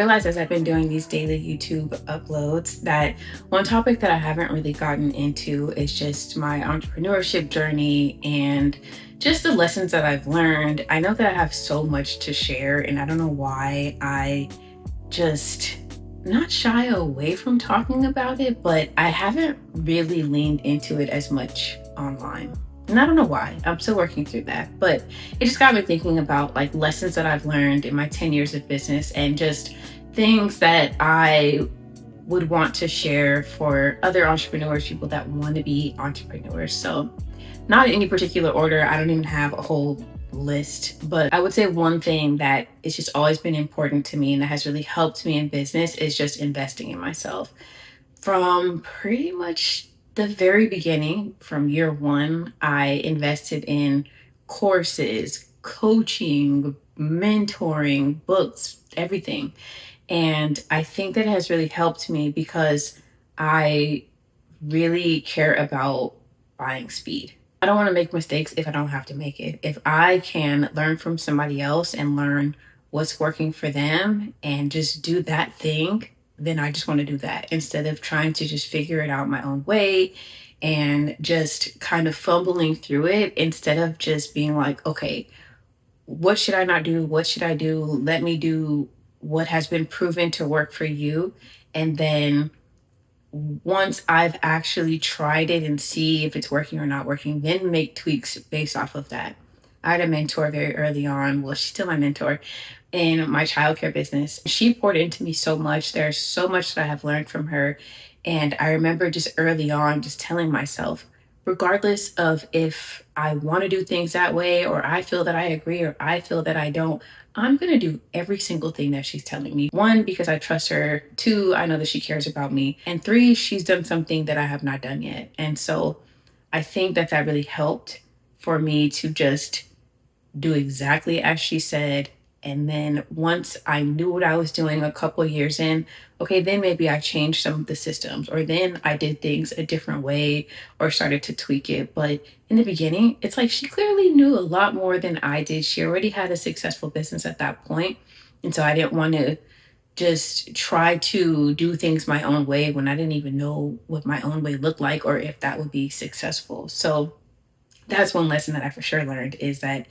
realized as I've been doing these daily YouTube uploads that one topic that I haven't really gotten into is just my entrepreneurship journey and just the lessons that I've learned. I know that I have so much to share, and I don't know why I just not shy away from talking about it, but I haven't really leaned into it as much online. And I don't know why. I'm still working through that. But it just got me thinking about like lessons that I've learned in my 10 years of business and just things that I would want to share for other entrepreneurs, people that want to be entrepreneurs. So not in any particular order. I don't even have a whole list, but I would say one thing that it's just always been important to me and that has really helped me in business is just investing in myself. From pretty much the very beginning, from year one, I invested in courses, coaching, mentoring, books, everything. And I think that has really helped me because I really care about buying speed. I don't want to make mistakes if I don't have to make it. If I can learn from somebody else and learn what's working for them and just do that thing, then I just want to do that instead of trying to just figure it out my own way and just kind of fumbling through it instead of just being like, okay, what should I not do? What should I do? Let me do what has been proven to work for you. And then once I've actually tried it and see if it's working or not working, then make tweaks based off of that. I had a mentor very early on. Well, she's still my mentor in my childcare business. She poured into me so much. There's so much that I have learned from her. And I remember just early on just telling myself, regardless of if I want to do things that way, or I feel that I agree, or I feel that I don't, I'm going to do every single thing that she's telling me. One, because I trust her. Two, I know that she cares about me. And three, she's done something that I have not done yet. And so I think that that really helped for me to just do exactly as she said. And then once I knew what I was doing a couple of years in, okay, then maybe I changed some of the systems, or then I did things a different way or started to tweak it. But in the beginning, it's like she clearly knew a lot more than I did. She already had a successful business at that point. And so I didn't want to just try to do things my own way when I didn't even know what my own way looked like or if that would be successful. So that's one lesson that I for sure learned is that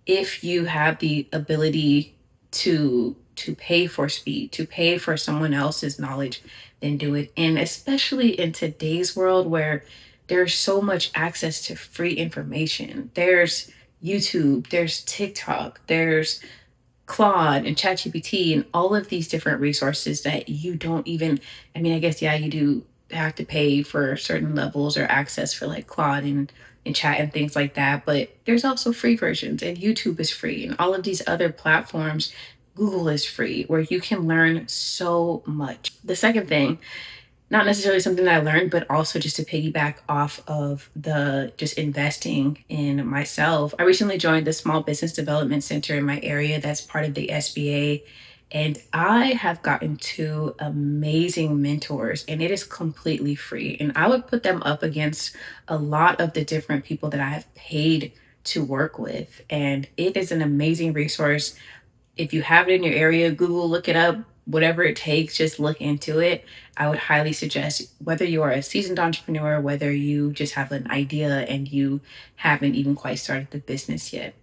if you have the ability to pay for speed, to pay for someone else's knowledge, then do it. And especially in today's world where there's so much access to free information. There's YouTube, there's TikTok, there's Claude and ChatGPT and all of these different resources that you don't even, I mean, I guess, yeah, you do have to pay for certain levels or access for like Claude and chat and things like that. But there's also free versions, and YouTube is free, and all of these other platforms, Google is free, where you can learn so much. The second thing, not necessarily something that I learned, but also just to piggyback off of the just investing in myself. I recently joined the Small Business Development Center in my area that's part of the SBA. And I have gotten two amazing mentors, and it is completely free. And I would put them up against a lot of the different people that I have paid to work with. And it is an amazing resource. If you have it in your area, Google, look it up, whatever it takes, just look into it. I would highly suggest, whether you are a seasoned entrepreneur, whether you just have an idea and you haven't even quite started the business yet,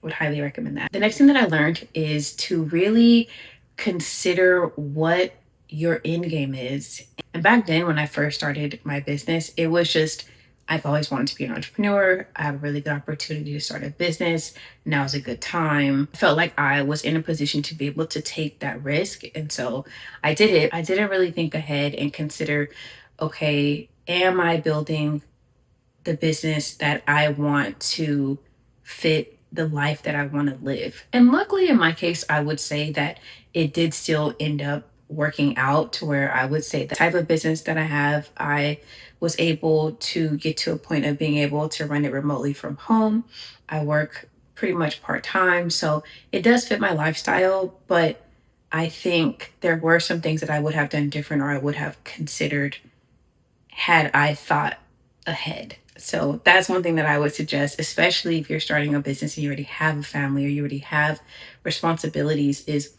would highly recommend that. The next thing that I learned is to really consider what your end game is. And back then, when I first started my business, it was just, I've always wanted to be an entrepreneur. I have a really good opportunity to start a business. Now's a good time. I felt like I was in a position to be able to take that risk. And so I did it. I didn't really think ahead and consider, okay, am I building the business that I want to fit the life that I want to live? And luckily, in my case, I would say that it did still end up working out to where I would say the type of business that I have, I was able to get to a point of being able to run it remotely from home. I work pretty much part-time, so it does fit my lifestyle, but I think there were some things that I would have done different or I would have considered had I thought ahead. So that's one thing that I would suggest, especially if you're starting a business and you already have a family or you already have responsibilities, is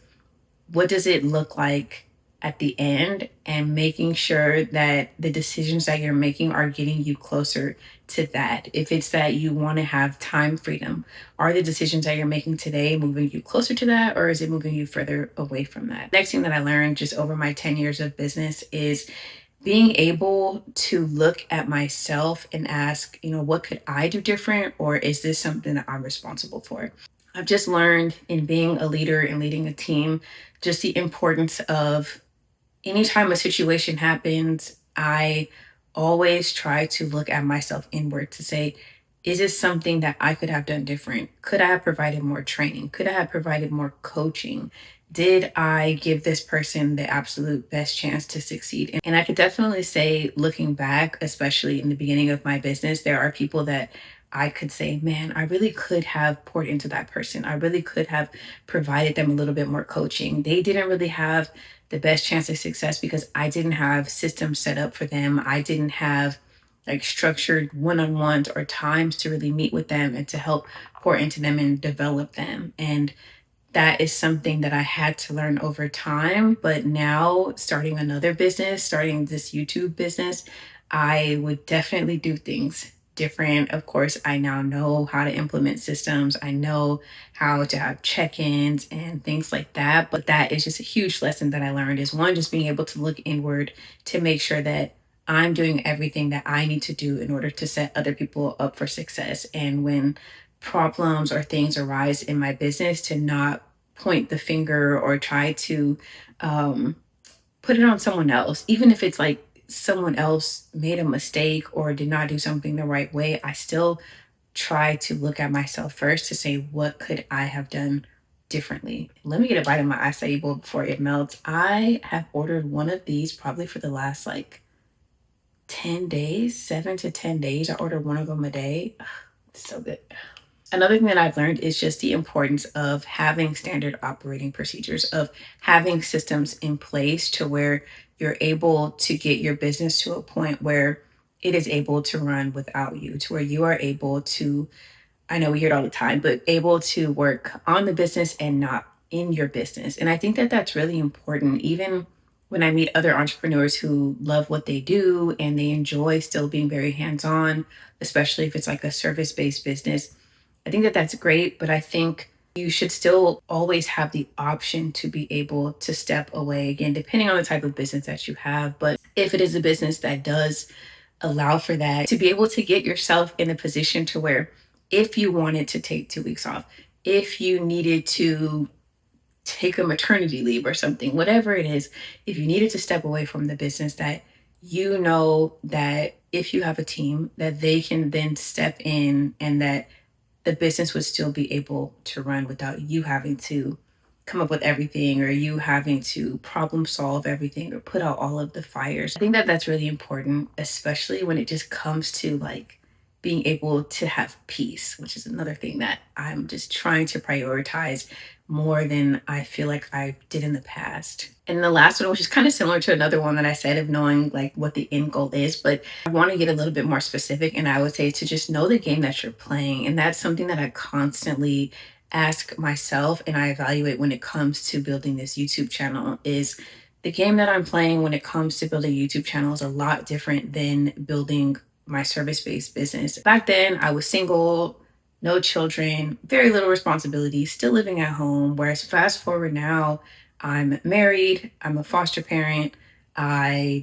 what does it look like at the end, and making sure that the decisions that you're making are getting you closer to that. If it's that you want to have time freedom, are the decisions that you're making today moving you closer to that, or is it moving you further away from that? Next thing that I learned just over my 10 years of business is being able to look at myself and ask, what could I do different? Or is this something that I'm responsible for? I've just learned in being a leader and leading a team, just the importance of anytime a situation happens, I always try to look at myself inward to say, is this something that I could have done different? Could I have provided more training? Could I have provided more coaching? Did I give this person the absolute best chance to succeed? And I could definitely say, looking back, especially in the beginning of my business, there are people that I could say, man, I really could have poured into that person. I really could have provided them a little bit more coaching. They didn't really have the best chance of success because I didn't have systems set up for them. I didn't have like structured one-on-ones or times to really meet with them and to help pour into them and develop them. And that is something that I had to learn over time. But now, starting another business, starting this YouTube business, I would definitely do things different. Of course, I now know how to implement systems. I know how to have check-ins and things like that. But that is just a huge lesson that I learned, is one, just being able to look inward to make sure that I'm doing everything that I need to do in order to set other people up for success. And when problems or things arise in my business, to not point the finger or try to um, put it on someone else, even if it's like someone else made a mistake or did not do something the right way. I still try to look at myself first to say, what could I have done differently? Let me get a bite of my acai bowl before it melts. I have ordered one of these probably for the last like 10 days, 7 to 10 days. I order one of them a day. Ugh, it's so good. Another thing that I've learned is just the importance of having standard operating procedures, of having systems in place to where you're able to get your business to a point where it is able to run without you, to where you are able to, I know we hear it all the time, but able to work on the business and not in your business. And I think that that's really important. Even when I meet other entrepreneurs who love what they do and they enjoy still being very hands on, especially if it's like a service based business, I think that that's great. But I think you should still always have the option to be able to step away, again, depending on the type of business that you have. But if it is a business that does allow for that, to be able to get yourself in a position to where if you wanted to take 2 weeks off, if you needed to take a maternity leave or something, whatever it is, if you needed to step away from the business, that you know that if you have a team, that they can then step in and that the business would still be able to run without you having to come up with everything, or you having to problem solve everything or put out all of the fires. I think that that's really important, especially when it just comes to like being able to have peace, which is another thing that I'm just trying to prioritize more than I feel like I did in the past. And the last one, which is kind of similar to another one that I said, of knowing like what the end goal is, but I want to get a little bit more specific. And I would say to just know the game that you're playing. And that's something that I constantly ask myself and I evaluate when it comes to building this YouTube channel. Is the game that I'm playing when it comes to building a YouTube channel is a lot different than building my service-based business. Back then, I was single, no children, very little responsibility, still living at home. Whereas fast forward now, I'm married, I'm a foster parent, I'm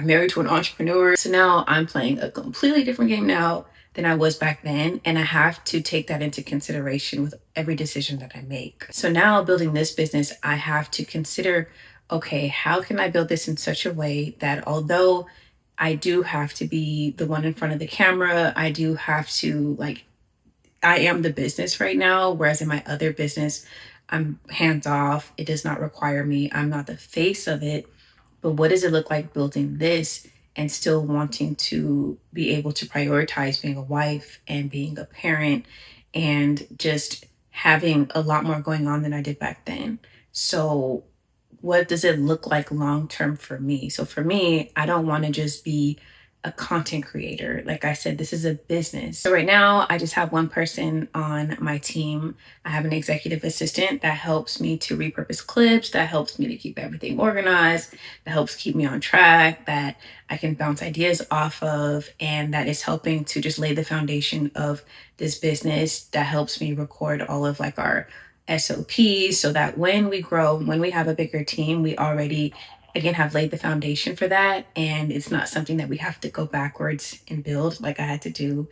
married to an entrepreneur. So now I'm playing a completely different game now than I was back then. And I have to take that into consideration with every decision that I make. So now building this business, I have to consider, okay, how can I build this in such a way that although I do have to be the one in front of the camera, I do have to like, I am the business right now, whereas in my other business, I'm hands off. It does not require me. I'm not the face of it. But what does it look like building this and still wanting to be able to prioritize being a wife and being a parent and just having a lot more going on than I did back then? So what does it look like long term for me? So for me, I don't want to just be a content creator. Like I said, this is a business. So right now I just have one person on my team. I have an executive assistant that helps me to repurpose clips, that helps me to keep everything organized, that helps keep me on track, that I can bounce ideas off of, and that is helping to just lay the foundation of this business, that helps me record all of like our SOPs so that when we grow, when we have a bigger team, we already again have laid the foundation for that, and it's not something that we have to go backwards and build like I had to do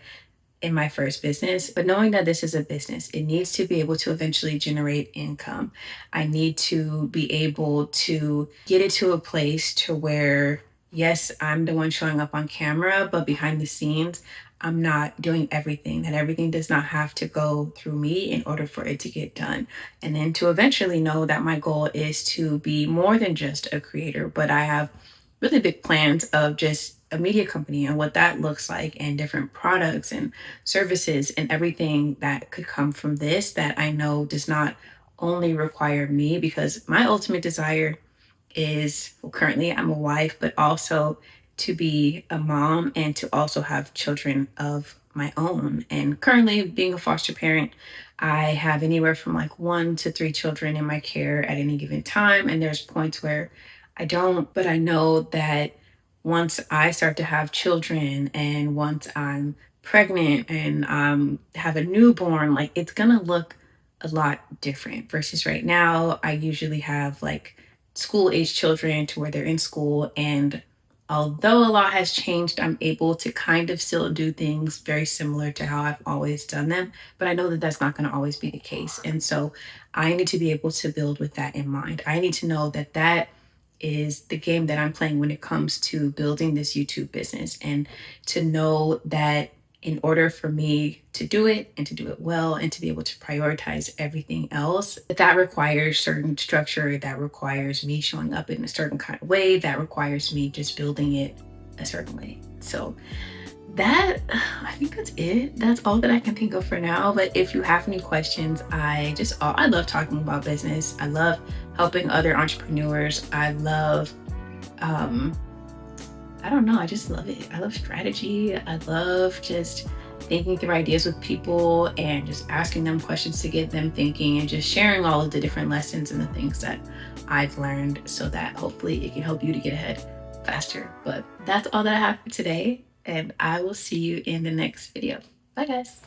in my first business. But knowing that this is a business, it needs to be able to eventually generate income. I need to be able to get it to a place to where, yes, I'm the one showing up on camera, but behind the scenes, I'm not doing everything. That everything does not have to go through me in order for it to get done. And then to eventually know that my goal is to be more than just a creator, but I have really big plans of just a media company and what that looks like, and different products and services and everything that could come from this, that I know does not only require me, because my ultimate desire is, well, currently I'm a wife, but also to be a mom and to also have children of my own. And currently, being a foster parent, I have anywhere from like 1 to 3 children in my care at any given time. And there's points where I don't, but I know that once I start to have children and once I'm pregnant and have a newborn, like it's gonna look a lot different versus right now. I usually have like school age children to where they're in school, and although a lot has changed, I'm able to kind of still do things very similar to how I've always done them, but I know that that's not going to always be the case. And so I need to be able to build with that in mind. I need to know that that is the game that I'm playing when it comes to building this YouTube business, and to know that in order for me to do it and to do it well and to be able to prioritize everything else, that requires certain structure, that requires me showing up in a certain kind of way, that requires me just building it a certain way. So that, I think that's it. That's all that I can think of for now. But if you have any questions, I love talking about business. I love helping other entrepreneurs. I love I don't know, I just love it. I love strategy. I love just thinking through ideas with people and just asking them questions to get them thinking, and just sharing all of the different lessons and the things that I've learned, so that hopefully it can help you to get ahead faster. But that's all that I have for today, and I will see you in the next video. Bye guys.